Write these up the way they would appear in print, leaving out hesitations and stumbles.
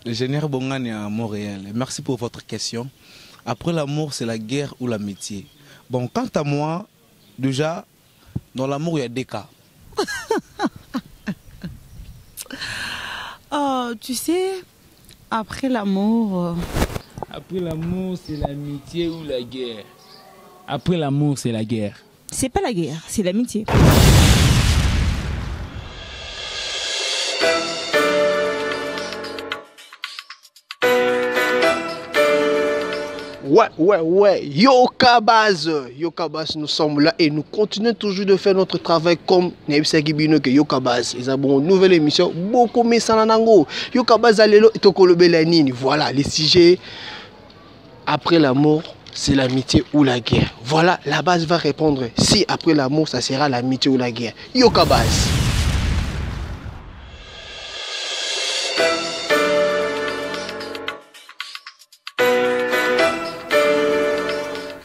Le général Bongani à Montréal. Merci pour votre question. Après l'amour, c'est la guerre ou l'amitié. Bon, quant à moi, déjà, dans l'amour, il y a des cas. Oh, tu sais, après l'amour... Après l'amour, c'est l'amitié ou la guerre. Après l'amour, c'est la guerre. C'est pas la guerre, c'est l'amitié. Ouais. Yokabaz, nous sommes là et nous continuons toujours de faire notre travail comme Nebisa Gibino que Yokabaz. Ils ont une nouvelle émission, beaucoup mais sans nango. Yokabaz alelo et tokolobelani. Voilà les sujets. Après l'amour, c'est l'amitié ou la guerre. Voilà, la base va répondre. Si après l'amour, ça sera l'amitié ou la guerre. Yokabaz.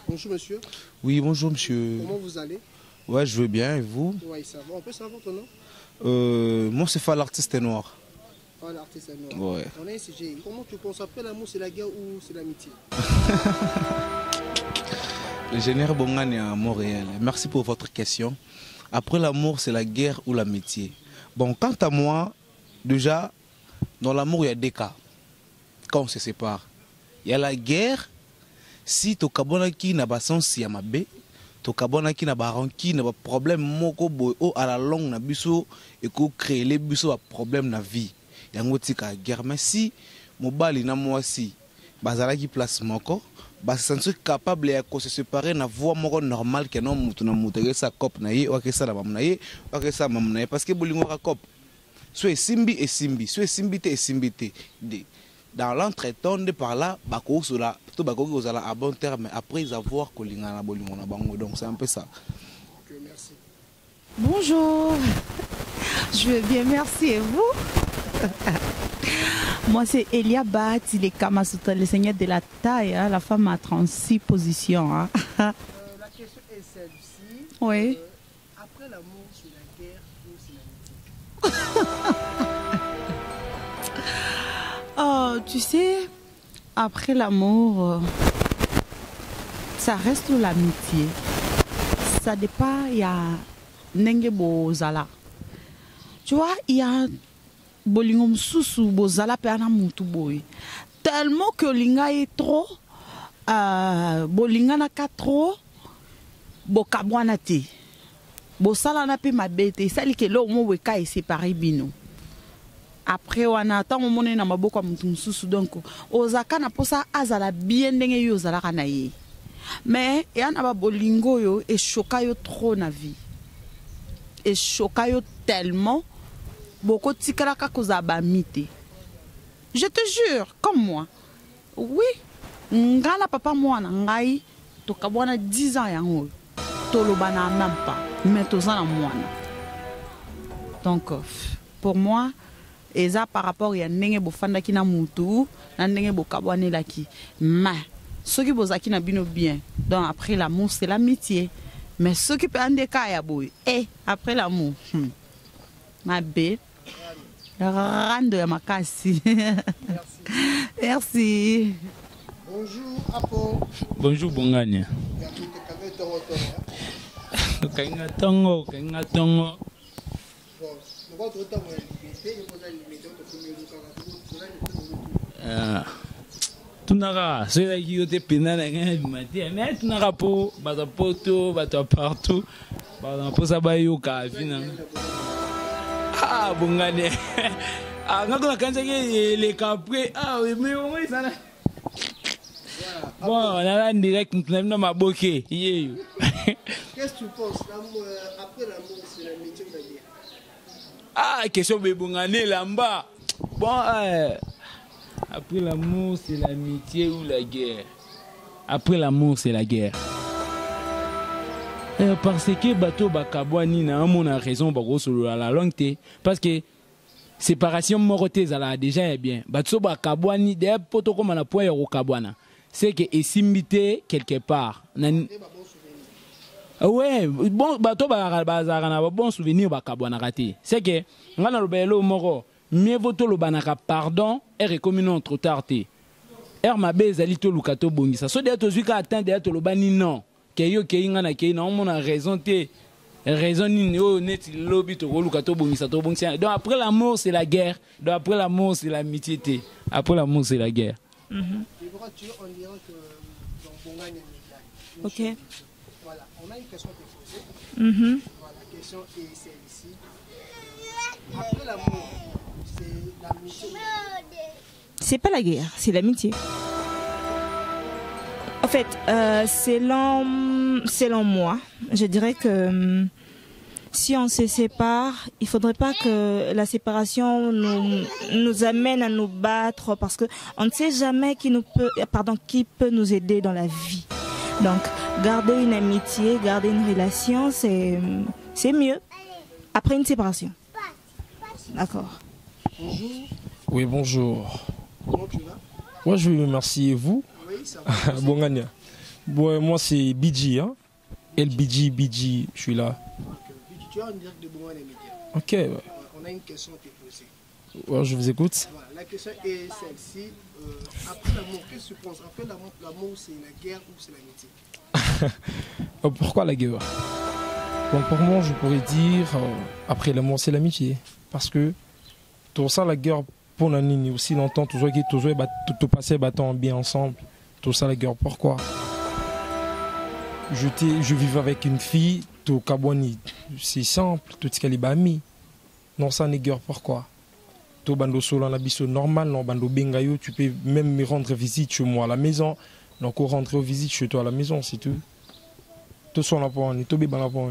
Bonjour monsieur. Oui, bonjour monsieur. Comment vous allez? Ouais, je veux bien, et vous? Oui, ça va. On peut savoir ton nom? Moi, c'est Fall l'artiste noir. Fall l'artiste noir. Ouais. On a un sujet. Comment tu penses après l'amour, c'est la guerre ou c'est l'amitié? Le général Bongani à Montréal. Merci pour votre question. Après l'amour, c'est la guerre ou l'amitié. Bon, quant à moi, déjà, dans l'amour, il y a des cas. Quand on se sépare, il y a la guerre. Si tu as n'a pas sens ya mabe, tu as n'a pas ranki, n'a pas problème moko boy o à la longue na biso et ko créer les biso a problème na vie. Yango tika guerre mais si mobali na moi si bazala ki place moko, ba se sentir capable ya ko se séparer na voie moko normal que non mutu na mutere sa cop na ye o ke sa la mam na ye o ke sa mam na ye parce que bolingo ka cop. So simbi et simbi, so simbité et simbité. Dans l'entretemps de par là, bako sola, tout bako aux à bon terme après avoir kolingana bolingona bango, donc c'est un peu ça. Ok, merci. Bonjour. Je vais bien, merci. Et vous? Moi, c'est Elia Bat, il est Kamasutra, le seigneur de la taille, hein, la femme à 36 positions. Hein. La question est celle-ci. Oui. Après l'amour, c'est la guerre ou c'est l'amitié? Oh, tu sais, après l'amour, ça reste l'amitié. Ça dépend, il y a Nenge Bozala. Tu vois, il y a Bolingom Soussou Bozala Perna Moutou. Tellement que Linga est trop, Bolinga n'a qu'à trop, Bokabwanate. Bosala n'a pas ma bête, ça dit que l'homme weka est séparé bino. Après on attend on monnaie na maboko mutumsusu donc ozaka na posa azala bien ndenge yo zala kana ye mais et ana ba bolingo yo et choka yo trop na vie et choka yo tellement boko tikala ka kozaba mité. Je te jure comme moi oui ngala papa mwana ngai to kabwana 10 ans yango tolobana même pas mais tozana mwana donc pour moi et ça par rapport à ndenge bofanda ki na mutu na ndenge bokabwane laki mais ceux qui bozaki na bino bien donc après l'amour c'est l'amitié mais ceux qui peuvent ande ka ya boy et après l'amour ma bête rando ya makasi. Merci. Bonjour Apo. Bonjour Bongani. Kainga tongo. Tunara, c'est qui ont été pénalisés, mais tunara pour bateau partout, pour ça bayoka vina. Ah Bongani, ah quand on les capres, ah oui mais au moins ça. Bon, on a un direct, nous n'avons pas boqué. Qu'est-ce que tu penses après l'amour, c'est l'amitié ou la guerre? Ah, question de Bongani là-bas. Bon, après l'amour, c'est l'amitié ou la guerre. Après l'amour, c'est la guerre. Parce que bateau bakabwani na mon a raison bako sur la longue parce que séparation morote zala déjà est bien. Bateau bakabwani de poto comme na point au kabwana. C'est que esimbité quelque part. Ouais, bon bateau bazara na bon souvenir bakabwana raté. C'est que ngana lobelo moro mieux vaut tolobanaka pardon et recommune trop tard te mabe ezali toluka tobongisa so deya tozwi ka atteint deya tolobani non keyo keyinga na keyi na omona raison te raison nini oyo neti lobi tokoluka tobongisa tobongisa. Donc après l'amour c'est la guerre, donc après l'amour c'est l'amitié te, après l'amour c'est la guerre. Ok. Voilà, on a une question à te poser. Mhm. Voilà, la question est celle-ci. Après l'amour, c'est l'amitié. C'est pas la guerre, c'est l'amitié. En fait, selon moi, je dirais que si on se sépare, il faudrait pas que la séparation nous amène à nous battre parce que on ne sait jamais qui peut nous aider dans la vie. Donc, garder une amitié, garder une relation, c'est mieux après une séparation. D'accord. Bonjour. Oui, bonjour. Comment tu vas? Moi, je vous remercie et vous. Oui, ça va. Bon, Gagna. Bon, moi, c'est BG. Hein? BG, je suis là. Tu es en direct de Bongane Média. Ok. Ouais. On a une question à te poser. Ouais, je vous écoute. Voilà, la question est celle-ci. Après l'amour, qu'est-ce que tu penses? Après l'amour, c'est la guerre ou c'est l'amitié? Pourquoi la guerre? Bon, pour moi, je pourrais dire après l'amour, c'est l'amitié. Parce que tout ça, la guerre, pour Nanini, aussi longtemps, tout passé battant bien ensemble. Tout ça, la guerre, pourquoi? Je vivais avec une fille, tout Kabwani, c'est simple, tout ce qu'elle est ami. Non, ça n'est guerre, pourquoi? Tout bando solo en abisso normal, non bando bengayo, tu peux même me rendre visite chez moi à la maison. Donc, on rentre aux visites chez toi à la maison, c'est tout. Tout son rapport, tout bien rapport.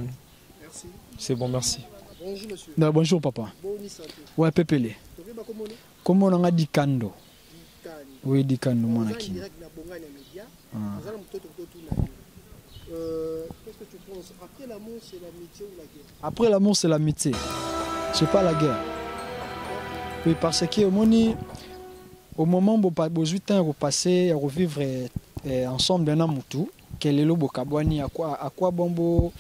Merci. C'est bon, merci. Bonjour, monsieur. Non, bonjour, papa. Bonne santé. Ouais, Pépélé. Tu veux comment on est? Comment on a dit Kando? Dikani. Oui, dit Kando, mon On est en aki. direct de Bongane Média. On a tout. Qu'est-ce que tu penses? Après l'amour, c'est l'amitié ou la guerre? Après l'amour, c'est l'amitié. C'est pas la guerre. Oui, parce que au moment où vous 8 ans, vous passez à revivre ensemble dans un moutou, quel est le bokabwani, à quoi bombo,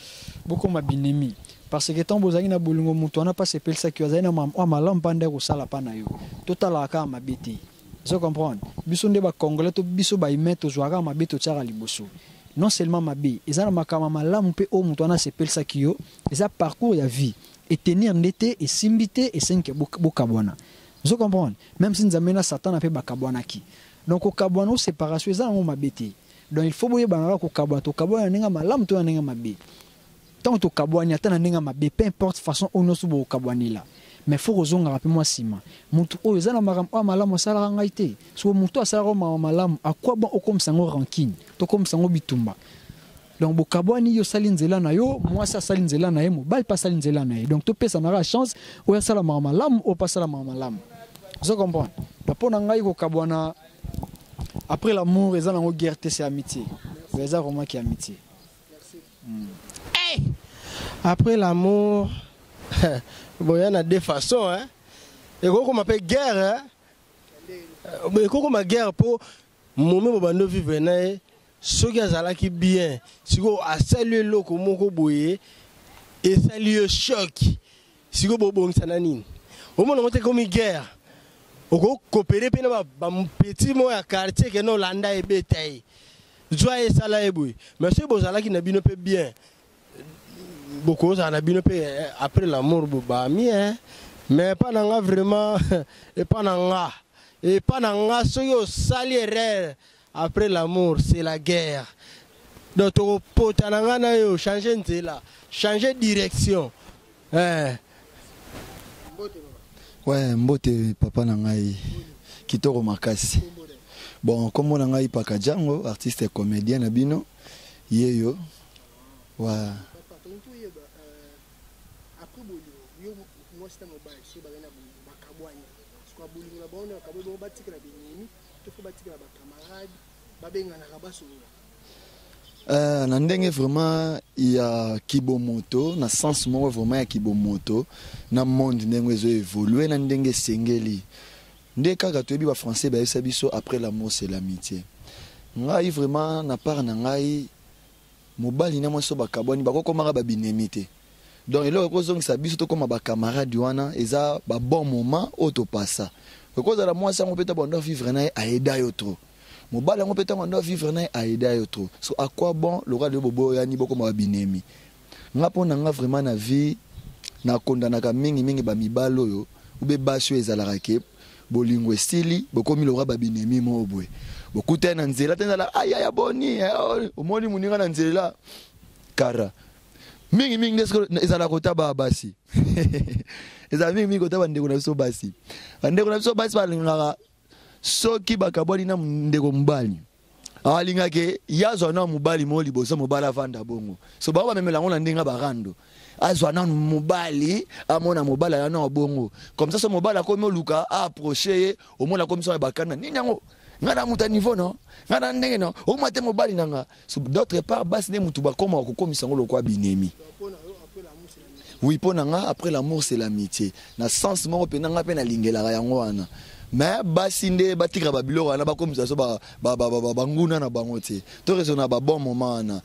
beaucoup mabinemi. Parce que tant que vous avez un boulot moutou, on n'a pas sepel ça qui vous avez un malam pande au salapanayo. Total à ka mabiti. Vous comprenez? Bisonde ba Congolais, to biso ba imeto jouara mabito tchara liboso. Non seulement mabi, ils ont makama malam pe o moutou on a sepel ça qui yo, ils ont parcours ya vie. Et tenir l'été et s'imbiter et c'est que bokabwana. Vous comprenez? Même si nous amènons Satan à faire bakabwana qui. Donc au kabwana séparation ils ont mabiti. Donc il faut boyer banara ko kabwana to kabwana nenga malam to nenga mabi. Tant que kabwani atana nenga mabe peu importe façon ono subo kabwani là mais faut rozonga rapidement sima mutu o ezana maram o malamu sala ngaite so mutu asala ko malamu akwa bon okom sango ranking to kom sango bitumba donc bo kabwani yo sali nzela na yo moi ça sali nzela na ye mo bal pas sali nzela na ye donc to pesa na chance o sala malamu o pas sala malamu vous comprenez donc pour ngai ko kabwana après l'amour ezana ngo guerre c'est amitié c'est vraiment qui amitié. Après l'amour, bon, il y en a deux façons. Hein. Et quand on m'appelle guerre, quand on m'appelle guerre pour moment où on vivre, ce qui est bien, si on a salué l'eau comme on boye et salué choc, si on bon sananine. Au moment où on est comme une guerre, on peut coopérer pour un petit mot à quartier que nous landa et bétail. Joie et salaire, mais si on a qui n'a bien. Beaucoup ça n'a bien après l'amour mais pas dans vraiment et pas dans ce yo salier après l'amour c'est la guerre donc pour yo changer changer direction ouais mbote papa nangai kitoko makasi bon comme on ngai Pakajango artiste et comédien na bino yeyo ouais. Na ndenge vraiment il y a kibomoto na sens moi vraiment ya kibomoto na monde ndenge zo évoluer na ndenge sengeli ndenge kaka toyebi ba français ba yesa biso après l'amour c'est l'amitié ngai vraiment na part na ngai mobali na moi so bakabwani bakokomaka babinemi te donc eloko kozongisa biso tokoma bacamarade wana eza babon moment oyo topasa okozala mwasi yango mpe ta bando vivre na ye aeda yo trop mobali yango mpe ta bando vivre na ye aeda yo trop so à quoi bon loka de bobo yani bokoma babinemi nga mpo na nga vraiment na vie nakondanaka mingi bamibali oyo ube basi oyo ezalaka ke bolingo esili bokomi loka babinemi mo boye bokuta na nzela tenzala aya boni omoni muninga na nzela kara mingi ndesko ezala kota ba basi ezala mingi kota bandeko na biso basi bandeko na biso basi balingaka soki bakabwani na ndeko mobali alingake yazwa na mobali mo liboso mobali avanda bongo so ba bamemela ngo na ndinga barando azwa na mobali amona mobali ya na bongo comme ça so mobali akomi oluka approcher omona comme ça bakana nini yango ngana muta niveau non ngana ndenge non o mate mobali nanga so d'autre part basi ne mutu bakoma kokomisa ngolo kwa binemi oui pona nga après l'amour c'est l'amitié na sens moko pe nanga pe na lingela yango wana mais basi nde batika babilo wana bakomisa so ba nguna na bango te to raisonna ba bon moment wana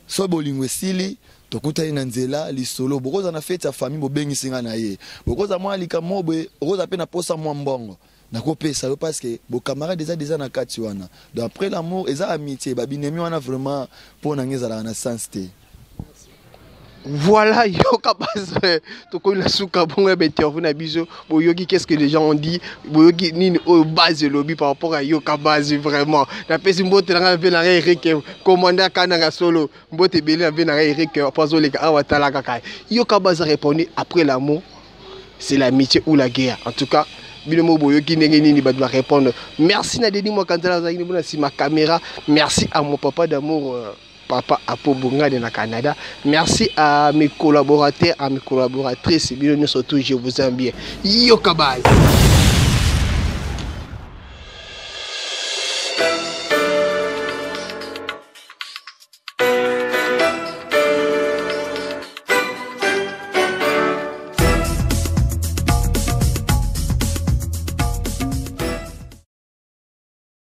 so bolingo esili tokuta ina nzela lisolo bokoza na fête ya famille bobengisinga na ye bokoza mwa lika mobwe okoza pe na posa mwa mbongo nakopesa yo parce que bo camarade déjà na kati wana donc après l'amour eza amitié babinemi wana vraiment pona ngezala na sens te. Voilà, Yoka Baz, toko la souka bonga betervu na biso, boyoki qu'est-ce que les gens ont dit, boyoki nini au base lobby par rapport à Yoka Baz vraiment. La pesi mbote na vena Eric commandant kananga solo, mbote belé vena Eric pazo les awatala kaka. Yoka Baz a répondu après l'amour, c'est l'amitié ou la guerre. En tout cas, Binomo boyoki ndenge nini ba doit répondre. Merci na Denis Mokantala za ngibona si ma caméra. Merci à mon papa d'amour Papa Apo Bunga de la Canada. Merci à mes collaborateurs, à mes collaboratrices. Bien, surtout, je vous aime bien. Yoka Baz.